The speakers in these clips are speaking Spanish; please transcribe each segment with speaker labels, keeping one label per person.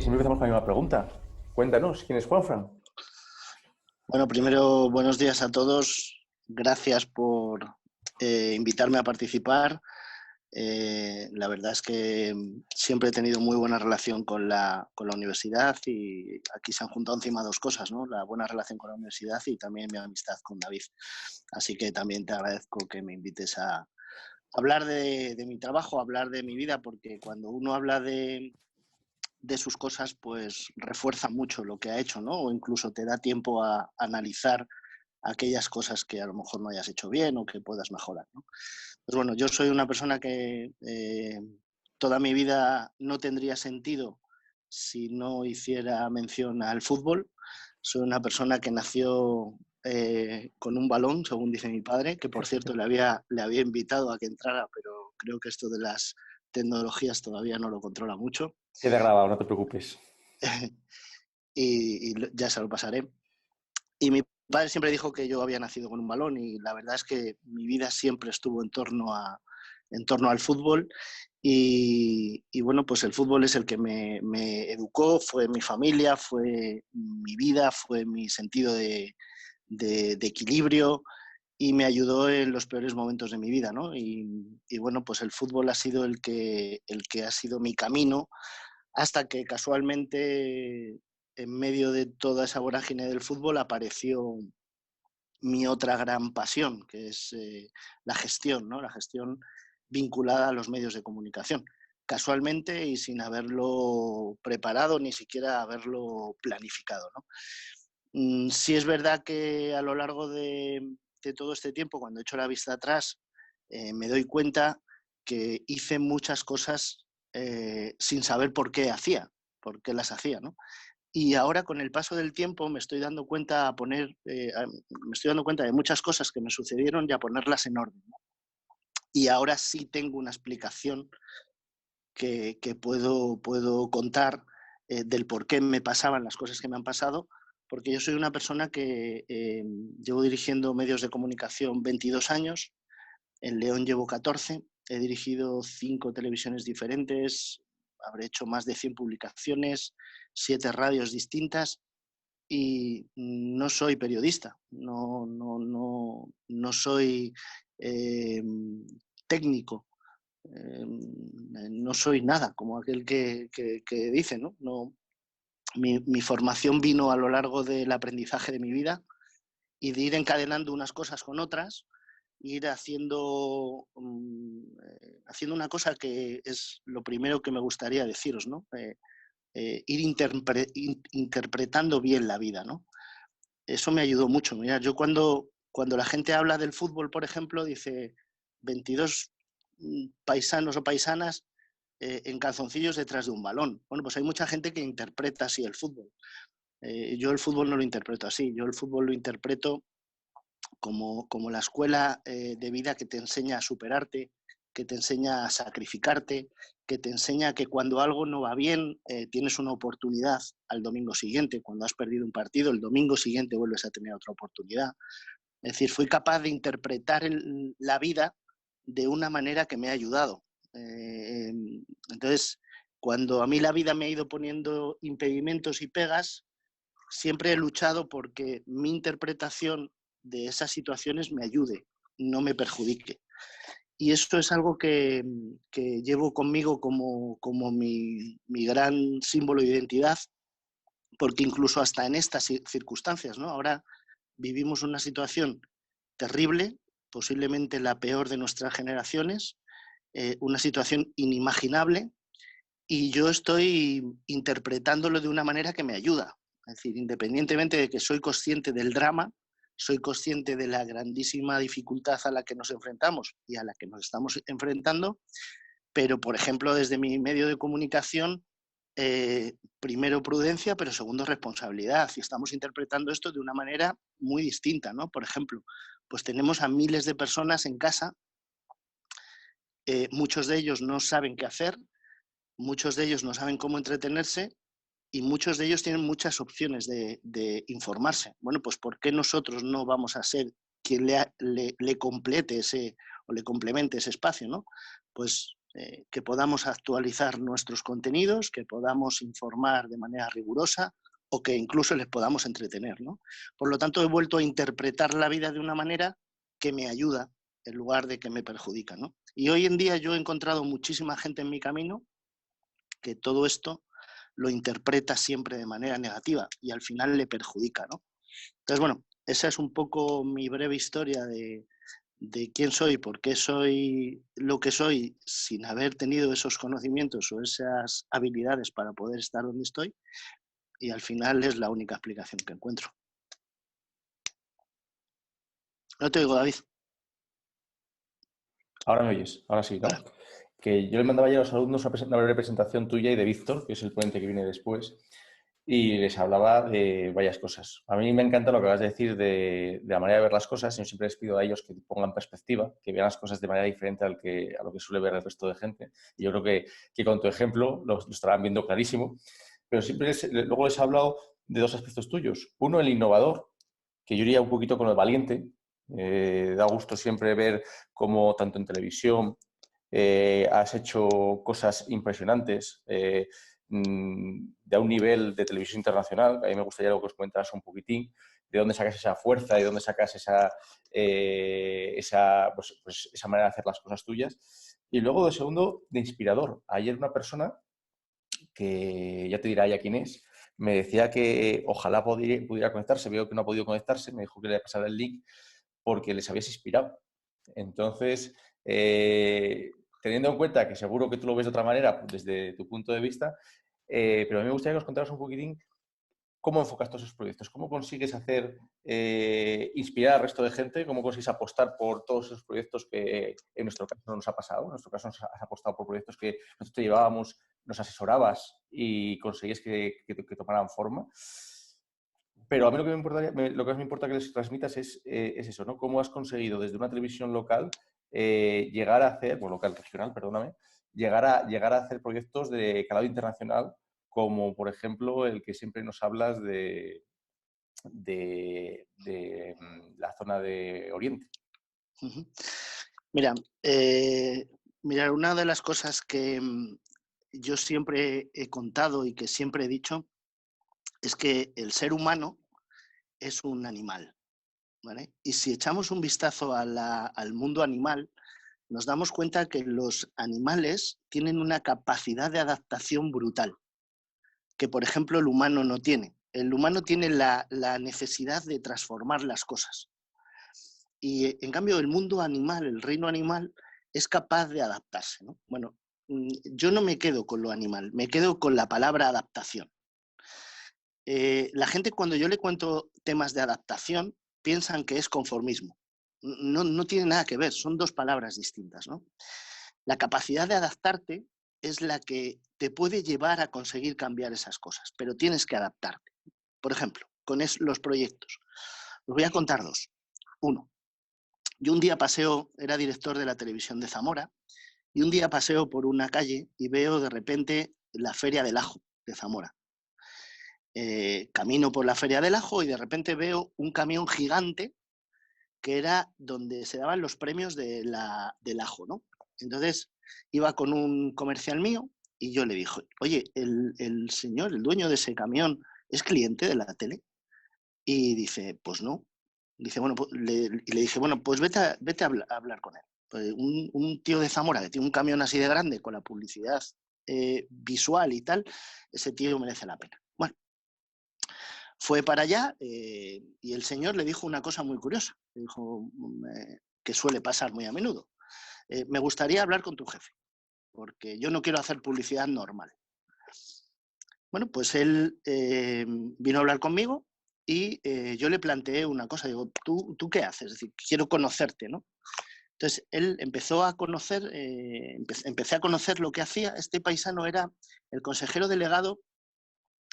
Speaker 1: siempre empezamos con la misma pregunta. Cuéntanos, ¿quién es Juanfran?
Speaker 2: Bueno, primero, buenos días a todos. Gracias por invitarme a participar. La verdad es que siempre he tenido muy buena relación con la universidad y aquí se han juntado encima dos cosas, ¿no? La buena relación con la universidad y también mi amistad con David. Así que también te agradezco que me invites a hablar de mi trabajo, a hablar de mi vida, porque cuando uno habla de sus cosas, pues refuerza mucho lo que ha hecho, ¿no? O incluso te da tiempo a analizar aquellas cosas que a lo mejor no hayas hecho bien o que puedas mejorar, ¿no? Pues bueno, yo soy una persona que toda mi vida no tendría sentido si no hiciera mención al fútbol. Soy una persona que nació con un balón, según dice mi padre, que por cierto le había invitado a que entrara, pero creo que esto de las tecnologías todavía no lo controla mucho.
Speaker 1: Queda grabado, no te preocupes.
Speaker 2: y ya se lo pasaré. Y mi padre siempre dijo que yo había nacido con un balón y la verdad es que mi vida siempre estuvo en torno al fútbol y bueno, pues el fútbol es el que me educó, fue mi familia, fue mi vida, fue mi sentido de equilibrio y me ayudó en los peores momentos de mi vida, ¿no? Y bueno, pues el fútbol ha sido el que ha sido mi camino hasta que casualmente en medio de toda esa vorágine del fútbol apareció mi otra gran pasión, que es la gestión, ¿no? La gestión vinculada a los medios de comunicación. Casualmente y sin haberlo preparado, ni siquiera haberlo planificado, ¿no? Sí es verdad que a lo largo de todo este tiempo, cuando echo la vista atrás, me doy cuenta que hice muchas cosas sin saber por qué las hacía, ¿no? Y ahora con el paso del tiempo me estoy dando cuenta me estoy dando cuenta de muchas cosas que me sucedieron y a ponerlas en orden, ¿no? Y ahora sí tengo una explicación que puedo contar del por qué me pasaban las cosas que me han pasado, porque yo soy una persona que llevo dirigiendo medios de comunicación 22 años, en León llevo 14, he dirigido 5 televisiones diferentes, habré hecho más de 100 publicaciones, 7 radios distintas y no soy periodista, no soy eh, técnico, no soy nada, como aquel que dice, ¿no? Mi formación vino a lo largo del aprendizaje de mi vida y de ir encadenando unas cosas con otras, ir haciendo una cosa que es lo primero que me gustaría deciros, ¿no? Ir interpretando bien la vida, ¿no? Eso me ayudó mucho. Mira, yo cuando la gente habla del fútbol, por ejemplo, dice 22 paisanos o paisanas en calzoncillos detrás de un balón. Bueno, pues hay mucha gente que interpreta así el fútbol. Yo el fútbol no lo interpreto así. Yo el fútbol lo interpreto como la escuela de vida que te enseña a superarte, que te enseña a sacrificarte, que te enseña que cuando algo no va bien tienes una oportunidad al domingo siguiente. Cuando has perdido un partido, el domingo siguiente vuelves a tener otra oportunidad. Es decir, fui capaz de interpretar la vida de una manera que me ha ayudado. Entonces, cuando a mí la vida me ha ido poniendo impedimentos y pegas, siempre he luchado porque mi interpretación de esas situaciones me ayude, no me perjudique. Y esto es algo que llevo conmigo como mi gran símbolo de identidad, porque incluso hasta en estas circunstancias, ¿no? Ahora vivimos una situación terrible, posiblemente la peor de nuestras generaciones, una situación inimaginable, y yo estoy interpretándolo de una manera que me ayuda. Es decir, independientemente de que soy consciente del drama, soy consciente de la grandísima dificultad a la que nos enfrentamos y a la que nos estamos enfrentando, pero, por ejemplo, desde mi medio de comunicación, primero prudencia, pero segundo responsabilidad. Y estamos interpretando esto de una manera muy distinta, ¿no? Por ejemplo, pues tenemos a miles de personas en casa, muchos de ellos no saben qué hacer, muchos de ellos no saben cómo entretenerse y muchos de ellos tienen muchas opciones de informarse. Bueno, pues ¿por qué nosotros no vamos a ser quien le complete ese o le complemente ese espacio, ¿no? Pues que podamos actualizar nuestros contenidos, que podamos informar de manera rigurosa o que incluso les podamos entretener, ¿no? Por lo tanto, he vuelto a interpretar la vida de una manera que me ayuda en lugar de que me perjudica, ¿no? Y hoy en día yo he encontrado muchísima gente en mi camino que todo esto lo interpreta siempre de manera negativa y al final le perjudica, ¿no? Entonces, bueno, esa es un poco mi breve historia de quién soy, por qué soy lo que soy sin haber tenido esos conocimientos o esas habilidades para poder estar donde estoy, y al final es la única explicación que encuentro. No te oigo, David.
Speaker 1: Ahora me oyes, ahora sí, ¿no?
Speaker 2: Vale.
Speaker 1: Que yo le mandaba ya a los alumnos una breve presentación tuya y de Víctor, que es el ponente que viene después, y les hablaba de varias cosas. A mí me encanta lo que vas a decir de la manera de ver las cosas. Yo siempre les pido a ellos que pongan perspectiva, que vean las cosas de manera diferente a lo que suele ver el resto de gente. Y yo creo que con tu ejemplo lo estarán viendo clarísimo. Pero siempre luego les he hablado de dos aspectos tuyos. Uno, el innovador, que yo iría un poquito con el valiente. Da gusto siempre ver cómo tanto en televisión has hecho cosas impresionantes de un nivel de televisión internacional. A mí me gustaría que os comentaras un poquitín de dónde sacas esa fuerza, de dónde sacas esa manera de hacer las cosas tuyas. Y luego, de segundo, de inspirador. Ayer una persona, que ya te dirá ya quién es, me decía que ojalá pudiera conectarse. Veo que no ha podido conectarse, me dijo que le pasara el link porque les habías inspirado. Entonces, teniendo en cuenta que seguro que tú lo ves de otra manera desde tu punto de vista, pero a mí me gustaría que nos contaras un poquitín cómo enfocas todos esos proyectos, cómo consigues inspirar al resto de gente, cómo consigues apostar por todos esos proyectos que en nuestro caso no nos ha pasado. En nuestro caso nos has apostado por proyectos que nosotros te llevábamos, nos asesorabas y conseguías que tomaran forma. Pero a mí lo que lo que más me importa que les transmitas es eso, ¿no? Cómo has conseguido desde una televisión local llegar a hacer, bueno, local, regional, perdóname, llegar a hacer proyectos de calado internacional, como por ejemplo el que siempre nos hablas de la zona de Oriente.
Speaker 2: Uh-huh. Mira, una de las cosas que yo siempre he contado y que siempre he dicho es que el ser humano es un animal, ¿vale? Y si echamos un vistazo al mundo animal, nos damos cuenta que los animales tienen una capacidad de adaptación brutal, que por ejemplo el humano no tiene. El humano tiene la necesidad de transformar las cosas. Y en cambio el mundo animal, el reino animal, es capaz de adaptarse, ¿no? Bueno, yo no me quedo con lo animal, me quedo con la palabra adaptación. La gente cuando yo le cuento temas de adaptación piensan que es conformismo. No tiene nada que ver, son dos palabras distintas, ¿no? La capacidad de adaptarte es la que te puede llevar a conseguir cambiar esas cosas, pero tienes que adaptarte. Por ejemplo, con los proyectos. Os voy a contar dos. Uno, yo un día paseo, era director de la televisión de Zamora, y un día paseo por una calle y veo de repente la Feria del Ajo de Zamora. Camino por la Feria del Ajo y de repente veo un camión gigante que era donde se daban los premios del ajo, ¿no? Entonces iba con un comercial mío y yo le dije, oye, el señor, el dueño de ese camión, ¿es cliente de la tele? Y dice, pues no. Dice, bueno, pues, y le dije, bueno, pues vete a hablar con él. Pues un tío de Zamora que tiene un camión así de grande con la publicidad visual y tal, ese tío merece la pena. Bueno, fue para allá y el señor le dijo una cosa muy curiosa. Le dijo que suele pasar muy a menudo. Me gustaría hablar con tu jefe, porque yo no quiero hacer publicidad normal. Bueno, pues él vino a hablar conmigo y yo le planteé una cosa. Digo, ¿tú qué haces? Es decir, quiero conocerte, ¿no? Entonces, él empezó a conocer, empecé a conocer lo que hacía. Este paisano era el consejero delegado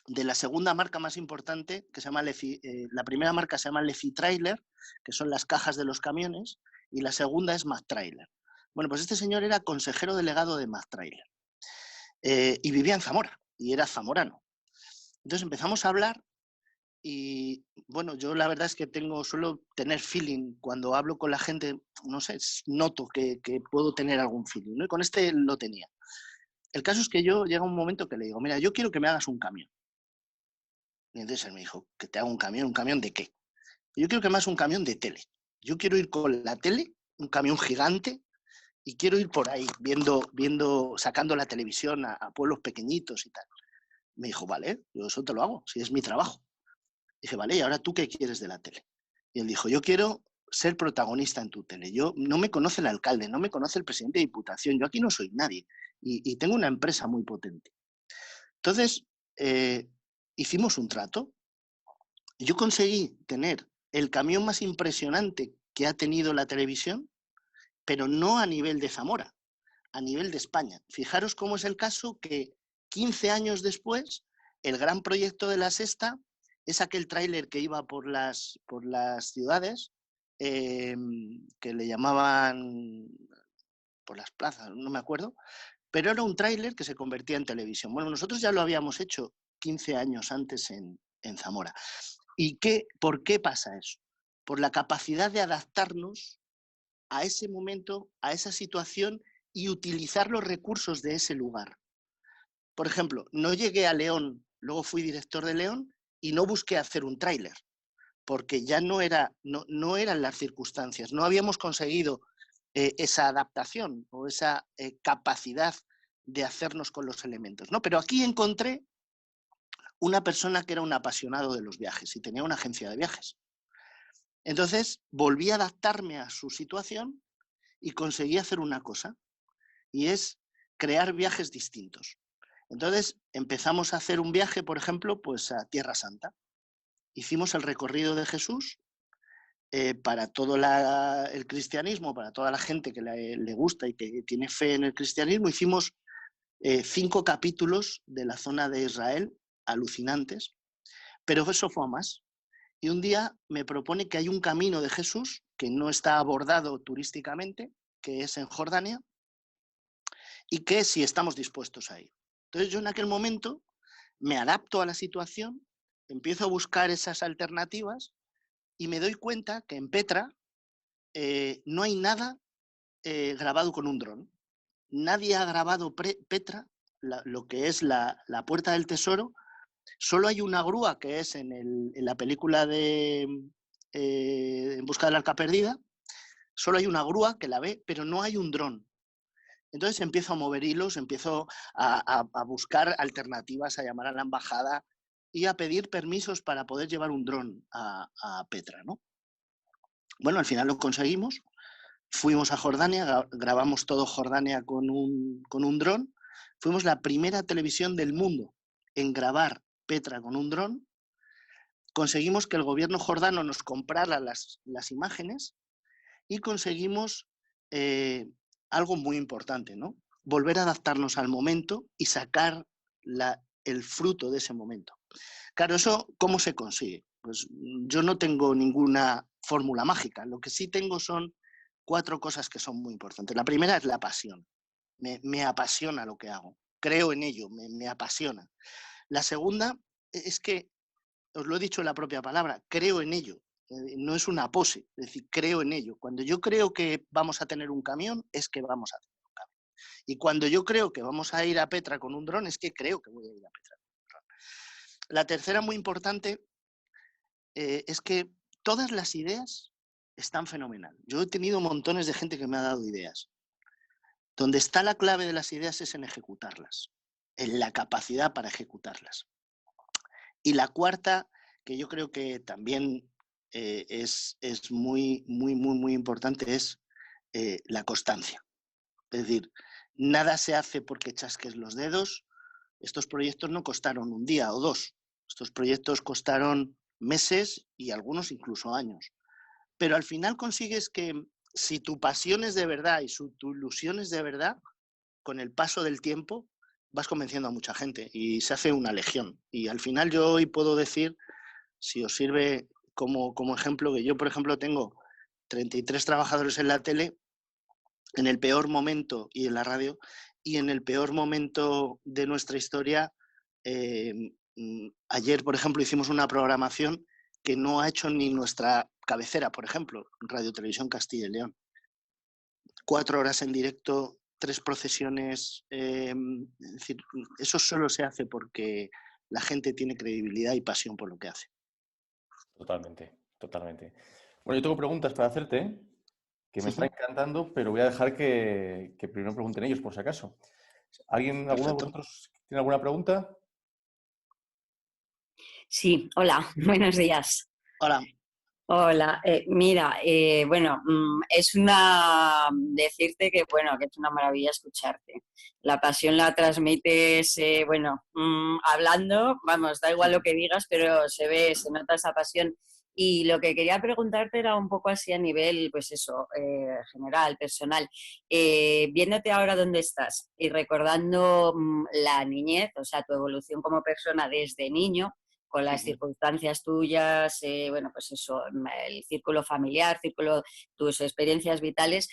Speaker 2: de la segunda marca más importante, que se llama la primera marca se llama Lefi Trailer, que son las cajas de los camiones, y la segunda es Mac Trailer. Bueno, pues este señor era consejero delegado de Mac Trailer y vivía en Zamora, y era zamorano. Entonces empezamos a hablar Y bueno, yo la verdad es que suelo tener feeling cuando hablo con la gente, no sé, noto que puedo tener algún feeling, ¿no? Y con este lo tenía. El caso es que yo llega un momento que le digo, mira, yo quiero que me hagas un camión. Y entonces él me dijo, ¿que te haga un camión de qué? Yo quiero que me hagas un camión de tele. Yo quiero ir con la tele, un camión gigante, y quiero ir por ahí sacando la televisión a pueblos pequeñitos y tal. Me dijo, vale, yo eso te lo hago, si es mi trabajo. Dije, vale, ¿y ahora tú qué quieres de la tele? Y él dijo, yo quiero ser protagonista en tu tele. Yo no me conoce el alcalde, no me conoce el presidente de Diputación, yo aquí no soy nadie y tengo una empresa muy potente. Entonces, hicimos un trato. Yo conseguí tener el camión más impresionante que ha tenido la televisión, pero no a nivel de Zamora, a nivel de España. Fijaros cómo es el caso que 15 años después, el gran proyecto de La Sexta es aquel tráiler que iba por las ciudades, que le llamaban por las plazas, no me acuerdo, pero era un tráiler que se convertía en televisión. Bueno, nosotros ya lo habíamos hecho 15 años antes en Zamora. ¿Y por qué pasa eso? Por la capacidad de adaptarnos a ese momento, a esa situación y utilizar los recursos de ese lugar. Por ejemplo, no llegué a León, luego fui director de León y no busqué hacer un tráiler, porque ya no eran las circunstancias, no habíamos conseguido esa adaptación o esa capacidad de hacernos con los elementos, ¿no? Pero aquí encontré una persona que era un apasionado de los viajes y tenía una agencia de viajes. Entonces volví a adaptarme a su situación y conseguí hacer una cosa, y es crear viajes distintos. Entonces empezamos a hacer un viaje, por ejemplo, pues a Tierra Santa. Hicimos el recorrido de Jesús para todo el cristianismo, para toda la gente que le gusta y que tiene fe en el cristianismo. Hicimos 5 capítulos de la zona de Israel, alucinantes, pero eso fue a más. Y un día me propone que hay un camino de Jesús que no está abordado turísticamente, que es en Jordania, y que si estamos dispuestos a ir. Entonces yo en aquel momento me adapto a la situación, empiezo a buscar esas alternativas y me doy cuenta que en Petra no hay nada grabado con un dron. Nadie ha grabado Petra, lo que es la Puerta del Tesoro. Solo hay una grúa que es en la película de En busca del arca perdida. Solo hay una grúa que la ve, pero no hay un dron. Entonces empiezo a mover hilos, empiezo a buscar alternativas, a llamar a la embajada y a pedir permisos para poder llevar un dron a Petra, ¿no? Bueno, al final lo conseguimos. Fuimos a Jordania, grabamos todo Jordania con un dron. Fuimos la primera televisión del mundo en grabar Petra con un dron. Conseguimos que el gobierno jordano nos comprara las imágenes y conseguimos algo muy importante, ¿no? Volver a adaptarnos al momento y sacar el fruto de ese momento. Claro, ¿eso cómo se consigue? Pues yo no tengo ninguna fórmula mágica. Lo que sí tengo son 4 cosas que son muy importantes. La primera es la pasión. Me apasiona lo que hago. Creo en ello, me apasiona. La segunda es que, os lo he dicho en la propia palabra, creo en ello. No es una pose, es decir, creo en ello. Cuando yo creo que vamos a tener un camión, es que vamos a tener un camión. Y cuando yo creo que vamos a ir a Petra con un dron, es que creo que voy a ir a Petra con un dron. La tercera, muy importante, es que todas las ideas están fenomenal. Yo he tenido montones de gente que me ha dado ideas. Donde está la clave de las ideas es en ejecutarlas, en la capacidad para ejecutarlas. Y la cuarta, que yo creo que también es muy, muy, muy, muy importante, es la constancia. Es decir, nada se hace porque chasques los dedos. Estos proyectos no costaron un día o 2. Estos proyectos costaron meses y algunos incluso años. Pero al final consigues que si tu pasión es de verdad y tu ilusión es de verdad, con el paso del tiempo vas convenciendo a mucha gente y se hace una legión. Y al final yo hoy puedo decir, si os sirve como ejemplo, que yo, por ejemplo, tengo 33 trabajadores en la tele, en el peor momento, y en la radio, y en el peor momento de nuestra historia Ayer, por ejemplo, hicimos una programación que no ha hecho ni nuestra cabecera, por ejemplo, Radio Televisión Castilla y León. 4 horas en directo, 3 procesiones. Es decir, eso solo se hace porque la gente tiene credibilidad y pasión por lo que hace.
Speaker 1: Totalmente, totalmente. Bueno, yo tengo preguntas para hacerte que me están encantando, pero voy a dejar que primero pregunten ellos, por si acaso. ¿Alguno de
Speaker 2: Perfecto.
Speaker 1: vosotros tiene alguna pregunta?
Speaker 3: Sí, hola, buenos días.
Speaker 2: Hola.
Speaker 3: Hola, mira, bueno, es una decirte que bueno, que es una maravilla escucharte. La pasión la transmites, bueno, hablando, vamos, da igual lo que digas, pero se ve, se nota esa pasión. Y lo que quería preguntarte era un poco así a nivel, pues eso, general, personal. Viéndote ahora dónde estás y recordando la niñez, o sea, tu evolución como persona desde niño con las circunstancias tuyas, bueno, pues eso, el círculo familiar, tus experiencias vitales,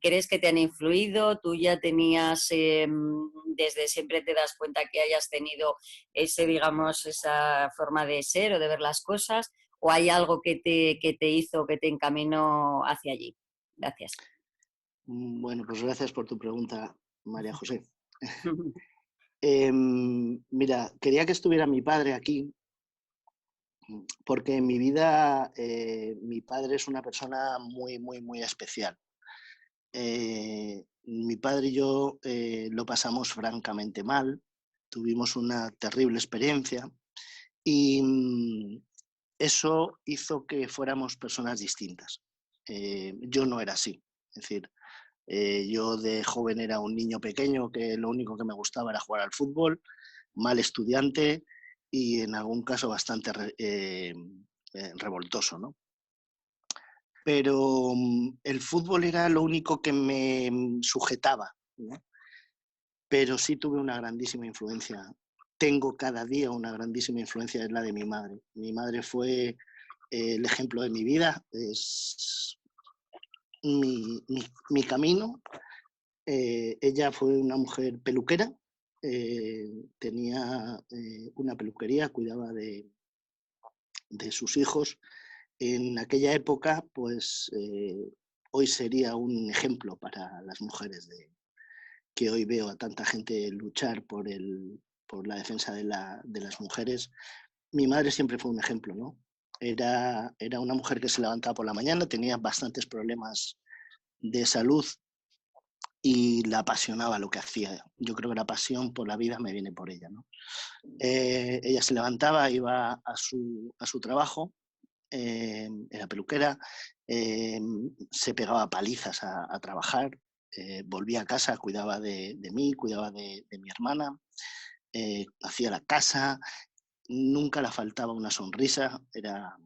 Speaker 3: ¿crees que te han influido? ¿Tú ya tenías, desde siempre te das cuenta que hayas tenido ese, digamos, esa forma de ser o de ver las cosas? ¿O hay algo que te hizo, que te encaminó hacia allí? Gracias.
Speaker 2: Bueno, pues gracias por tu pregunta, María José. Mira, quería que estuviera mi padre aquí, porque en mi vida mi padre es una persona muy, muy, muy especial. Mi padre y yo lo pasamos francamente mal, tuvimos una terrible experiencia y eso hizo que fuéramos personas distintas. Yo no era así, es decir, yo de joven era un niño pequeño que lo único que me gustaba era jugar al fútbol, mal estudiante y en algún caso bastante revoltoso, ¿no? Pero el fútbol era lo único que me sujetaba, ¿no? Pero sí tuve una grandísima influencia. Tengo cada día una grandísima influencia, es la de mi madre. Mi madre fue el ejemplo de mi vida, es mi camino. Ella fue una mujer peluquera, tenía una peluquería, cuidaba de sus hijos. En aquella época, pues hoy sería un ejemplo para las mujeres que hoy veo a tanta gente luchar por la defensa de las mujeres. Mi madre siempre fue un ejemplo, ¿no? Era una mujer que se levantaba por la mañana, tenía bastantes problemas de salud y la apasionaba lo que hacía. Yo creo que la pasión por la vida me viene por ella, ¿no? Ella se levantaba, iba a su trabajo, era peluquera, se pegaba palizas a trabajar, volvía a casa, cuidaba de mí, cuidaba de mi hermana, hacía la casa, nunca le faltaba una sonrisa, era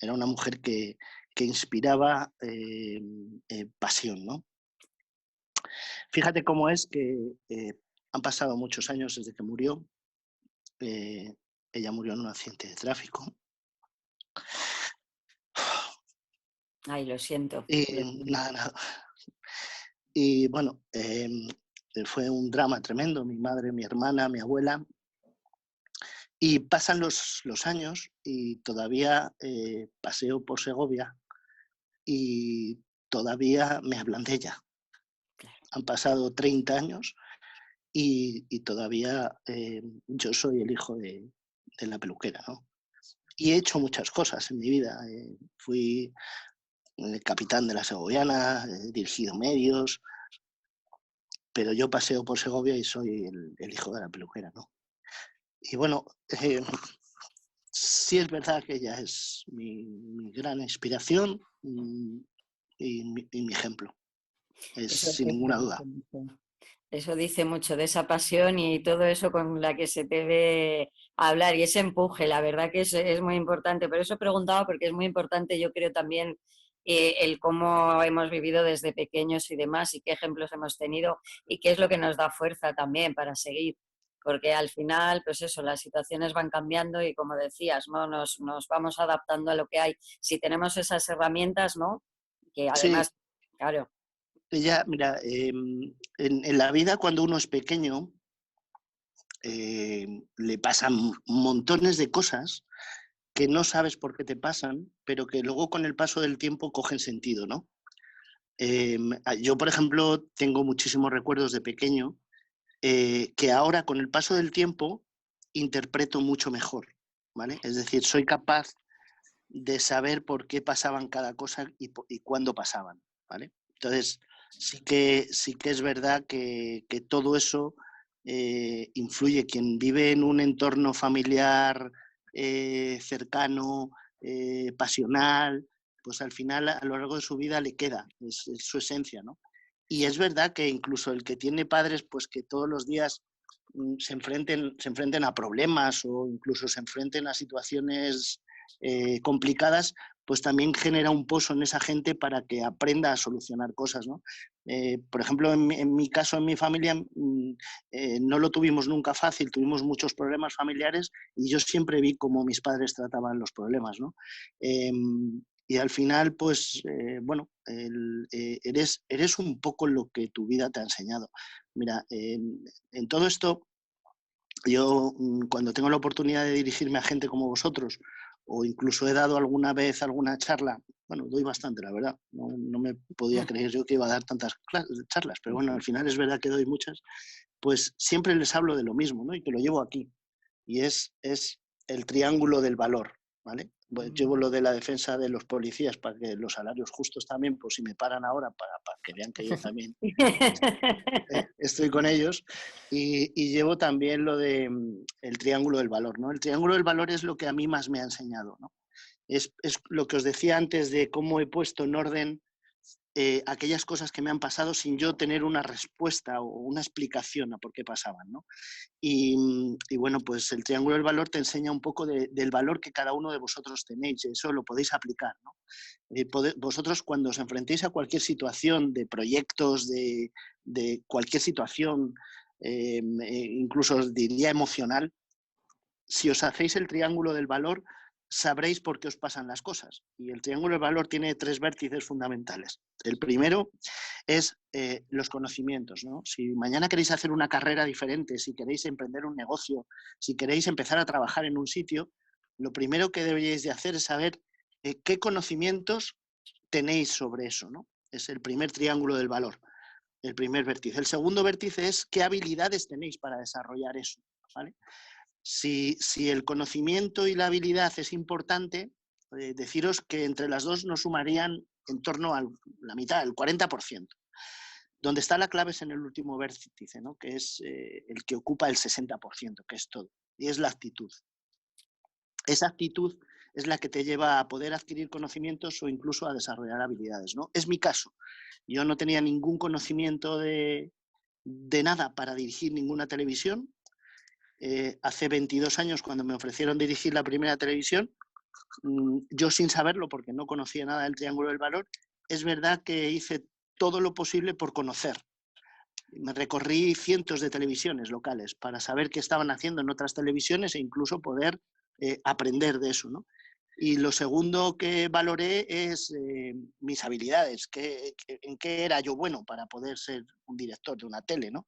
Speaker 2: una mujer que inspiraba pasión, ¿no? Fíjate cómo es que han pasado muchos años desde que murió. Ella murió en un accidente de tráfico.
Speaker 3: Ay, lo siento.
Speaker 2: Y nada. Y bueno, fue un drama tremendo. Mi madre, mi hermana, mi abuela. Y pasan los años y todavía paseo por Segovia y todavía me hablan de ella. Han pasado 30 años y todavía yo soy el hijo de la peluquera, ¿no? Y he hecho muchas cosas en mi vida. Fui capitán de la Segoviana, he dirigido medios, pero yo paseo por Segovia y soy el hijo de la peluquera, ¿no? Y bueno, sí es verdad que ella es mi gran inspiración y mi ejemplo, es sin ninguna duda.
Speaker 3: Eso dice mucho de esa pasión y todo eso con la que se debe hablar y ese empuje, la verdad que es muy importante. Por eso he preguntado, porque es muy importante, yo creo también, el cómo hemos vivido desde pequeños y demás y qué ejemplos hemos tenido y qué es lo que nos da fuerza también para seguir. Porque al final, pues eso, las situaciones van cambiando y como decías, ¿no? Nos vamos adaptando a lo que hay. Si tenemos esas herramientas, ¿no? Que
Speaker 2: Sí,
Speaker 3: además, claro.
Speaker 2: ella, mira, en la vida cuando uno es pequeño, le pasan montones de cosas que no sabes por qué te pasan, pero que luego con el paso del tiempo cogen sentido, ¿no? Yo, por ejemplo, tengo muchísimos recuerdos de pequeño que ahora, con el paso del tiempo, interpreto mucho mejor, ¿vale? Es decir, soy capaz de saber por qué pasaban cada cosa y cuándo pasaban, ¿vale? Entonces, sí que es verdad que todo eso influye. Quien vive en un entorno familiar cercano, pasional, pues al final, a lo largo de su vida le queda, es su esencia, ¿no? Y es verdad que incluso el que tiene padres, pues que todos los días se enfrenten a problemas o incluso se enfrenten a situaciones complicadas, pues también genera un pozo en esa gente para que aprenda a solucionar cosas, ¿no? Por ejemplo, en mi caso, en mi familia, no lo tuvimos nunca fácil, tuvimos muchos problemas familiares y yo siempre vi cómo mis padres trataban los problemas, ¿no? Y al final, pues, bueno, eres un poco lo que tu vida te ha enseñado. Mira, en todo esto, yo cuando tengo la oportunidad de dirigirme a gente como vosotros, o incluso he dado alguna vez alguna charla, bueno, doy bastante, la verdad, no me podía creer yo que iba a dar tantas charlas, pero bueno, al final es verdad que doy muchas, pues siempre les hablo de lo mismo, ¿no? Y que lo llevo aquí, y es el triángulo del valor, ¿vale? Pues llevo lo de la defensa de los policías para que los salarios justos también, pues si me paran ahora, para que vean que yo también estoy con ellos, y llevo también lo de el triángulo del valor, ¿no? El triángulo del valor es lo que a mí más me ha enseñado, ¿no? Es lo que os decía antes de cómo he puesto en orden aquellas cosas que me han pasado sin yo tener una respuesta o una explicación a por qué pasaban, ¿no? Y bueno, pues el triángulo del valor te enseña un poco del valor que cada uno de vosotros tenéis, eso lo podéis aplicar, ¿no? Vosotros cuando os enfrentéis a cualquier situación de proyectos, de cualquier situación, incluso os diría emocional, si os hacéis el triángulo del valor, sabréis por qué os pasan las cosas. Y el triángulo del valor tiene 3 vértices fundamentales. El primero es los conocimientos, ¿no? Si mañana queréis hacer una carrera diferente, si queréis emprender un negocio, si queréis empezar a trabajar en un sitio, lo primero que deberíais de hacer es saber qué conocimientos tenéis sobre eso, ¿no? Es el primer triángulo del valor, el primer vértice. El segundo vértice es qué habilidades tenéis para desarrollar eso, ¿vale? Si el conocimiento y la habilidad es importante, deciros que entre las dos nos sumarían en torno a la mitad, el 40%. Donde está la clave es en el último vértice, ¿no? Que es el que ocupa el 60%, que es todo, y es la actitud. Esa actitud es la que te lleva a poder adquirir conocimientos o incluso a desarrollar habilidades, ¿no? Es mi caso. Yo no tenía ningún conocimiento de nada para dirigir ninguna televisión. Hace 22 años, cuando me ofrecieron dirigir la primera televisión, yo sin saberlo, porque no conocía nada del triángulo del valor, es verdad que hice todo lo posible por conocer. Me recorrí cientos de televisiones locales para saber qué estaban haciendo en otras televisiones e incluso poder aprender de eso, ¿no? Y lo segundo que valoré es mis habilidades, en qué era yo bueno para poder ser un director de una tele, ¿no?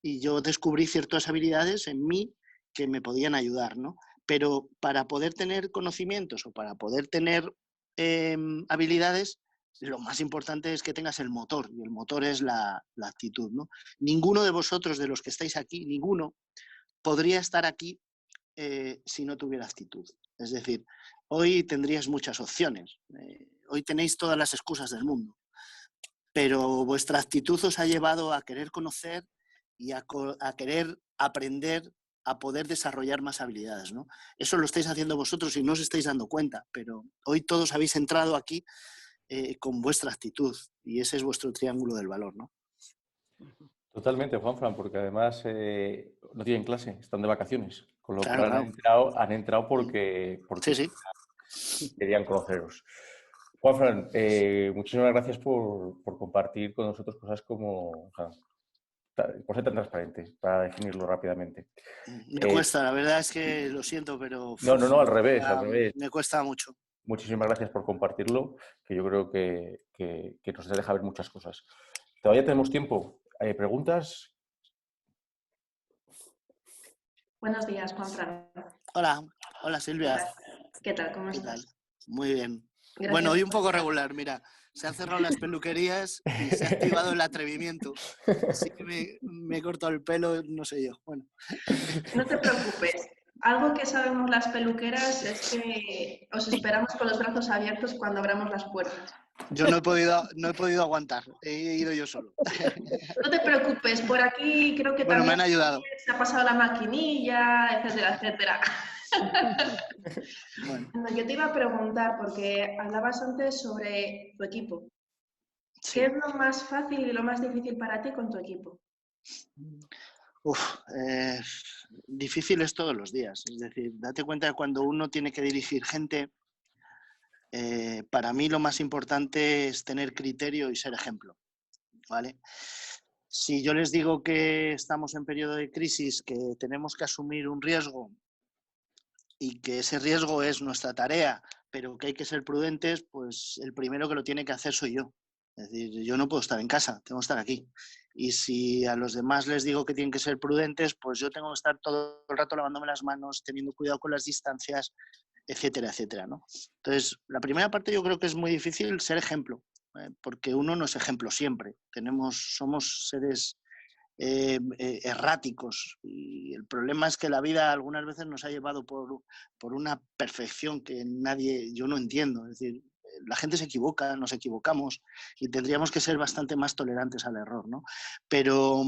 Speaker 2: Y yo descubrí ciertas habilidades en mí que me podían ayudar, ¿no? Pero para poder tener conocimientos o para poder tener habilidades, lo más importante es que tengas el motor, y el motor es la actitud, ¿no? Ninguno de vosotros, de los que estáis aquí, ninguno podría estar aquí si no tuviera actitud. Es decir, hoy tendríais muchas opciones, hoy tenéis todas las excusas del mundo, pero vuestra actitud os ha llevado a querer conocer y a querer aprender a poder desarrollar más habilidades, ¿no? Eso lo estáis haciendo vosotros y no os estáis dando cuenta, pero hoy todos habéis entrado aquí con vuestra actitud y ese es vuestro triángulo del valor, ¿no?
Speaker 1: Totalmente, Juanfran, porque además no tienen clase, están de vacaciones, con lo
Speaker 2: Claro,
Speaker 1: cual
Speaker 2: claro.
Speaker 1: han entrado porque
Speaker 2: Sí, sí.
Speaker 1: querían conoceros. Juanfran, muchísimas gracias por compartir con nosotros cosas como, o sea, por ser tan transparente, para definirlo rápidamente.
Speaker 2: Me cuesta, la verdad es que lo siento, pero
Speaker 1: No, al revés, al revés.
Speaker 2: me cuesta mucho.
Speaker 1: Muchísimas gracias por compartirlo, que yo creo que nos deja ver muchas cosas. Todavía tenemos tiempo. ¿Preguntas?
Speaker 4: Buenos días, Juanfran.
Speaker 2: Hola, hola
Speaker 4: ¿Qué
Speaker 2: Silvia.
Speaker 4: tal? ¿Qué tal? ¿Cómo
Speaker 2: ¿Qué
Speaker 4: estás?
Speaker 2: tal? Muy bien.
Speaker 4: Gracias
Speaker 2: Bueno, hoy un
Speaker 4: por
Speaker 2: poco
Speaker 4: llamar.
Speaker 2: regular, mira. Se han cerrado las peluquerías y se ha activado el atrevimiento. Así que me he cortado el pelo, no sé yo. Bueno,
Speaker 4: No te preocupes. Algo que sabemos las peluqueras es que os esperamos con los brazos abiertos cuando abramos las puertas.
Speaker 2: yo no he podido aguantar. He ido yo solo.
Speaker 4: No te preocupes, por aquí creo que
Speaker 2: Bueno, me
Speaker 4: también
Speaker 2: han ayudado.
Speaker 4: se ha pasado la maquinilla, etcétera, etcétera.
Speaker 2: Bueno,
Speaker 4: Bueno, yo te iba a preguntar, porque hablabas antes sobre tu equipo. ¿Qué es
Speaker 2: sí.
Speaker 4: lo más fácil y lo más difícil para ti con tu equipo?
Speaker 2: Uf, difíciles todos los días. Es decir, date cuenta que cuando uno tiene que dirigir gente, para mí lo más importante es tener criterio y ser ejemplo, ¿vale? Si yo les digo que estamos en periodo de crisis, que tenemos que asumir un riesgo y que ese riesgo es nuestra tarea, pero que hay que ser prudentes, pues el primero que lo tiene que hacer soy yo. Es decir, yo no puedo estar en casa, tengo que estar aquí. Y si a los demás les digo que tienen que ser prudentes, pues yo tengo que estar todo el rato lavándome las manos, teniendo cuidado con las distancias, etcétera, etcétera, ¿no? Entonces, la primera parte yo creo que es muy difícil ser ejemplo, porque uno no es ejemplo siempre. Somos seres erráticos y el problema es que la vida algunas veces nos ha llevado por una perfección que yo no entiendo. Es decir, la gente se equivoca, nos equivocamos y tendríamos que ser bastante más tolerantes al error, ¿no? Pero,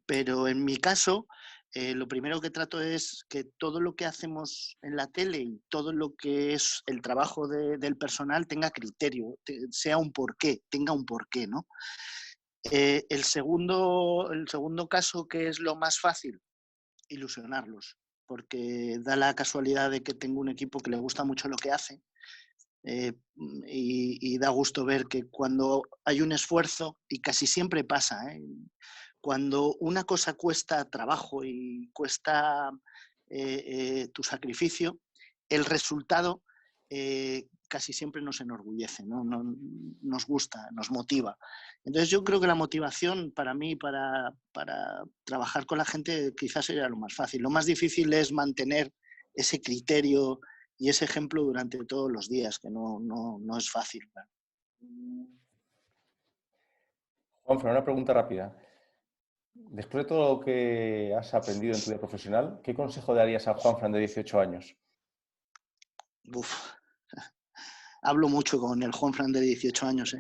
Speaker 2: pero en mi caso, lo primero que trato es que todo lo que hacemos en la tele y todo lo que es el trabajo del personal tenga criterio, sea un porqué, tenga un porqué, ¿no? El segundo caso, que es lo más fácil, ilusionarlos, porque da la casualidad de que tengo un equipo que le gusta mucho lo que hace, y da gusto ver que cuando hay un esfuerzo, y casi siempre pasa, cuando una cosa cuesta trabajo y cuesta tu sacrificio, el resultado casi siempre nos enorgullece, ¿no? Nos gusta, nos motiva. Entonces yo creo que la motivación para mí, para trabajar con la gente, quizás sería lo más fácil. Lo más difícil es mantener ese criterio y ese ejemplo durante todos los días, que no es fácil.
Speaker 1: Juanfran, una pregunta rápida. Después de todo lo que has aprendido en tu vida profesional, ¿qué consejo darías a Juanfran de 18 años?
Speaker 2: Uf. Hablo mucho con el Juanfran de 18 años.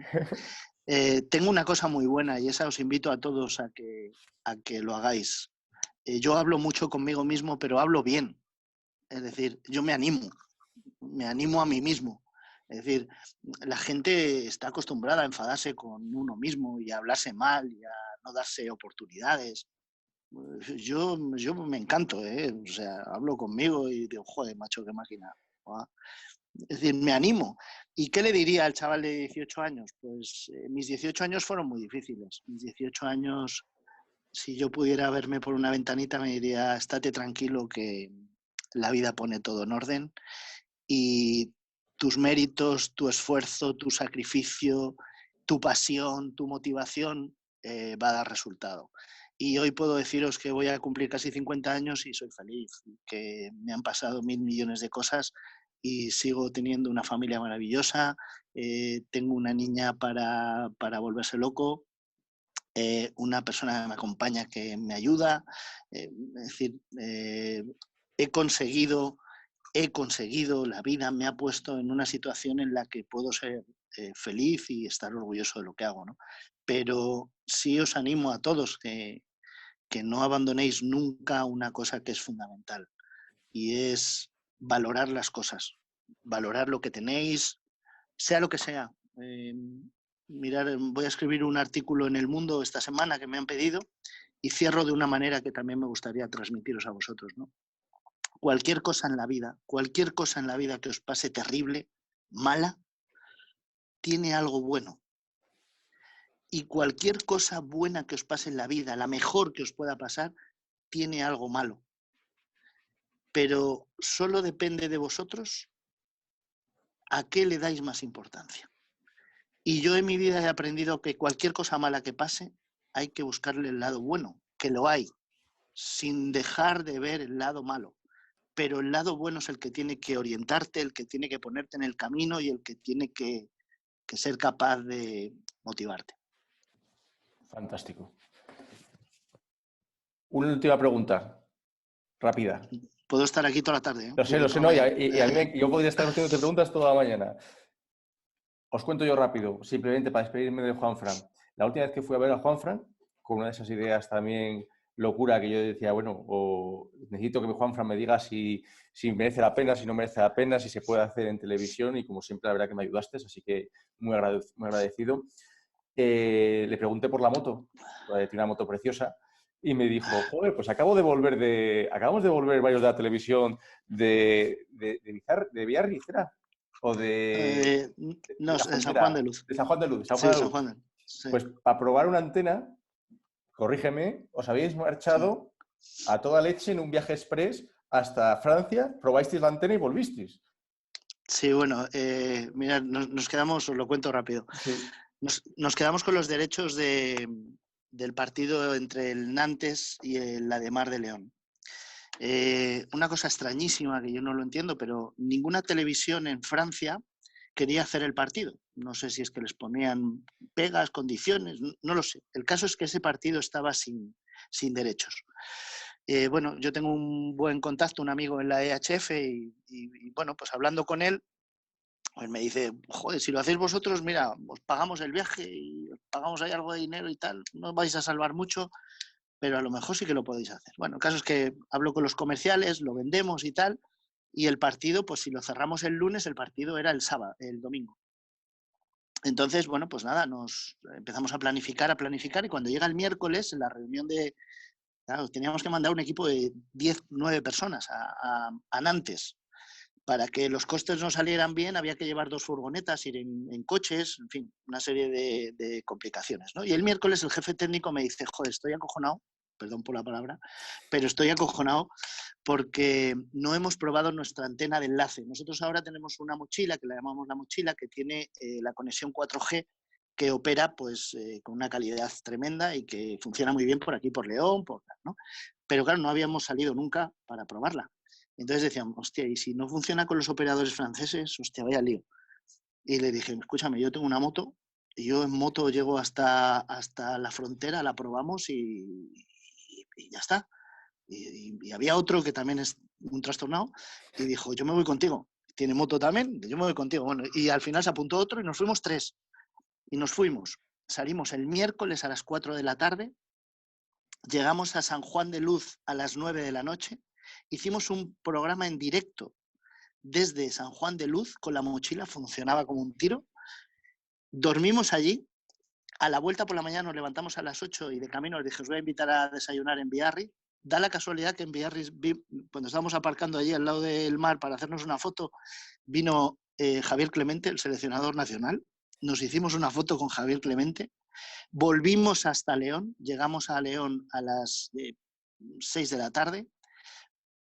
Speaker 2: Tengo una cosa muy buena y esa os invito a todos a que lo hagáis. Yo hablo mucho conmigo mismo, pero hablo bien. Es decir, yo me animo a mí mismo. Es decir, la gente está acostumbrada a enfadarse con uno mismo y a hablarse mal y a no darse oportunidades. Yo me encanto, ¿eh? O sea, hablo conmigo y digo, joder, macho, qué máquina. Es decir, me animo. ¿Y qué le diría al chaval de 18 años? Pues mis 18 años fueron muy difíciles. Mis 18 años, si yo pudiera verme por una ventanita, me diría, estate tranquilo que la vida pone todo en orden y tus méritos, tu esfuerzo, tu sacrificio, tu pasión, tu motivación va a dar resultado. Y hoy puedo deciros que voy a cumplir casi 50 años y soy feliz, que me han pasado 1.000 millones de cosas y sigo teniendo una familia maravillosa, tengo una niña para volverse loco, una persona que me acompaña que me ayuda, es decir, he conseguido, la vida me ha puesto en una situación en la que puedo ser feliz y estar orgulloso de lo que hago, ¿no? Pero sí os animo a todos que no abandonéis nunca una cosa que es fundamental y es valorar las cosas, valorar lo que tenéis, sea lo que sea. Mirar, voy a escribir un artículo en El Mundo esta semana que me han pedido y cierro de una manera que también me gustaría transmitiros a vosotros, ¿no? Cualquier cosa en la vida que os pase terrible, mala, tiene algo bueno. Y cualquier cosa buena que os pase en la vida, la mejor que os pueda pasar, tiene algo malo. Pero solo depende de vosotros a qué le dais más importancia. Y yo en mi vida he aprendido que cualquier cosa mala que pase, hay que buscarle el lado bueno, que lo hay. sin dejar de ver el lado malo. Pero el lado bueno es el que tiene que orientarte, el que tiene que ponerte en el camino y el que tiene que ser capaz de motivarte.
Speaker 1: Fantástico. Una última pregunta, rápida.
Speaker 2: Puedo estar aquí toda la tarde. ¿eh?
Speaker 1: Lo sé, no, y a mí yo podría estar haciéndote preguntas toda la mañana. Os cuento yo rápido, simplemente para despedirme de Juanfran. La última vez que fui a ver a Juanfran, con una de esas ideas también locura que yo decía, bueno, o necesito que Juanfran me diga si merece la pena, si no merece la pena, si se puede hacer en televisión, y como siempre la verdad que me ayudaste, así que muy agradecido. Le pregunté por la moto, tiene una moto preciosa, y me dijo, joder, pues acabamos de volver varios de la televisión de Biarritz, ¿era? O de
Speaker 2: San Juan de Luz.
Speaker 1: De San Juan de Luz.
Speaker 2: Sí, San Juan de Luz. Sí.
Speaker 1: Pues para probar una antena, corrígeme, os habéis marchado a toda leche en un viaje express hasta Francia, probasteis la antena y volvisteis.
Speaker 2: Sí, bueno, mirad, nos quedamos, os lo cuento rápido.
Speaker 1: Sí.
Speaker 2: Nos quedamos con los derechos del partido entre el Nantes y el Ademar de León. Una cosa extrañísima que yo no lo entiendo, pero ninguna televisión en Francia quería hacer el partido. No sé si es que les ponían pegas, condiciones, no lo sé. El caso es que ese partido estaba sin derechos. Bueno, yo tengo un buen contacto, un amigo en la EHF y bueno, pues hablando con él, pues me dice, joder, si lo hacéis vosotros, mira, os pagamos el viaje y os pagamos ahí algo de dinero y tal, no vais a salvar mucho, pero a lo mejor sí que lo podéis hacer. Bueno, el caso es que hablo con los comerciales, lo vendemos y tal, y el partido, pues si lo cerramos el lunes, el partido era el sábado, el domingo. Entonces, bueno, pues nada, nos empezamos a planificar, y cuando llega el miércoles, en la reunión claro, teníamos que mandar un equipo de 10, 9 personas a Nantes. Para que los costes no salieran bien, había que llevar 2 furgonetas, ir en coches, en fin, una serie de complicaciones, ¿no? Y el miércoles el jefe técnico me dice, joder, estoy acojonado, perdón por la palabra, pero estoy acojonado porque no hemos probado nuestra antena de enlace. Nosotros ahora tenemos una mochila, que la llamamos la mochila, que tiene la conexión 4G, que opera pues, con una calidad tremenda y que funciona muy bien por aquí, por León, ¿no? Pero claro, no habíamos salido nunca para probarla. Entonces decían, hostia, y si no funciona con los operadores franceses, hostia, vaya lío. Y le dije, escúchame, yo tengo una moto, y yo en moto llego hasta la frontera, la probamos y ya está. Y había otro que también es un trastornado y dijo, yo me voy contigo. Tiene moto también, yo me voy contigo. Bueno, y al final se apuntó otro y nos fuimos 3. Y nos fuimos. Salimos el miércoles a las 4 de la tarde, llegamos a San Juan de Luz a las 9 de la noche, hicimos un programa en directo desde San Juan de Luz con la mochila, funcionaba como un tiro. Dormimos allí. A la vuelta por la mañana nos levantamos a las 8 y de camino les dije, os voy a invitar a desayunar en Biarritz. Da la casualidad que en Biarritz, cuando estábamos aparcando allí al lado del mar para hacernos una foto, vino Javier Clemente, el seleccionador nacional. Nos hicimos una foto con Javier Clemente. Volvimos hasta León. Llegamos a León a las 6 de la tarde.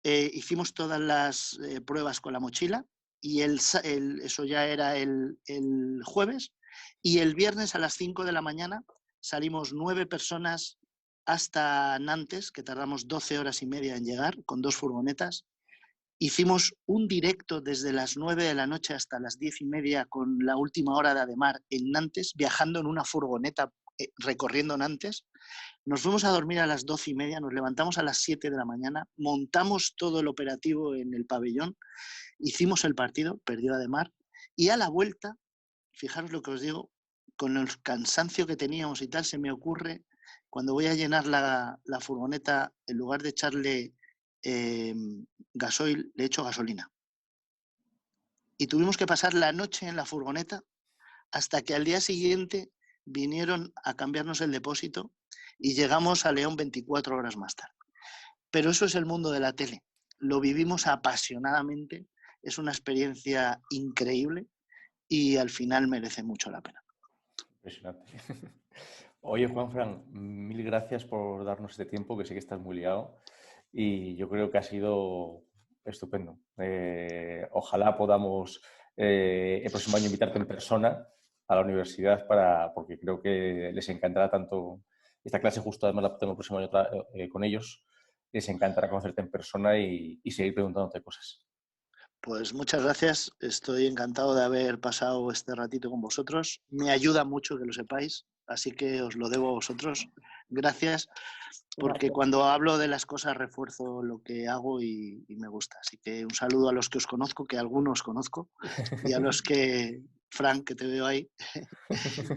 Speaker 2: Hicimos todas las pruebas con la mochila y eso ya era el jueves. Y el viernes a las 5 de la mañana salimos 9 personas hasta Nantes, que tardamos 12 horas y media en llegar, con 2 furgonetas. Hicimos un directo desde las 9 de la noche hasta las 10 y media con la última hora de Ademar en Nantes, viajando en una furgoneta, recorriendo Nantes. Nos fuimos a dormir a las 12 y media, nos levantamos a las 7 de la mañana, montamos todo el operativo en el pabellón, hicimos el partido, perdió Ademar, y a la vuelta, fijaros lo que os digo, con el cansancio que teníamos y tal, se me ocurre, cuando voy a llenar la furgoneta, en lugar de echarle gasoil, le echo gasolina. Y tuvimos que pasar la noche en la furgoneta hasta que al día siguiente vinieron a cambiarnos el depósito y llegamos a León 24 horas más tarde. Pero eso es el mundo de la tele. Lo vivimos apasionadamente, es una experiencia increíble y al final merece mucho la pena.
Speaker 1: Impresionante. Oye, Juanfran, mil gracias por darnos este tiempo, que sé que estás muy liado y yo creo que ha sido estupendo. Ojalá podamos el próximo año invitarte en persona a la universidad porque creo que les encantará tanto esta clase. Justo además la tengo el próximo año con ellos, les encantará conocerte en persona y seguir preguntándote cosas.
Speaker 2: Pues muchas gracias, estoy encantado de haber pasado este ratito con vosotros. Me ayuda mucho que lo sepáis, así que os lo debo a vosotros. Gracias, porque
Speaker 3: Gracias.
Speaker 2: cuando hablo de las cosas refuerzo lo que hago y me gusta. Así que un saludo a los que os conozco, que algunos conozco, y a los que, Frank, que te veo ahí,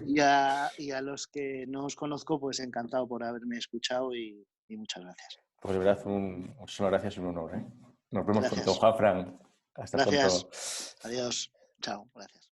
Speaker 2: y a los que no os conozco, pues encantado por haberme escuchado y muchas gracias.
Speaker 1: Pues de verdad, muchísimas gracias y un honor, ¿eh? Nos vemos pronto.
Speaker 2: Gracias.
Speaker 1: Juanfran, hasta
Speaker 2: Gracias.
Speaker 1: pronto.
Speaker 2: Adiós. Chao. Gracias.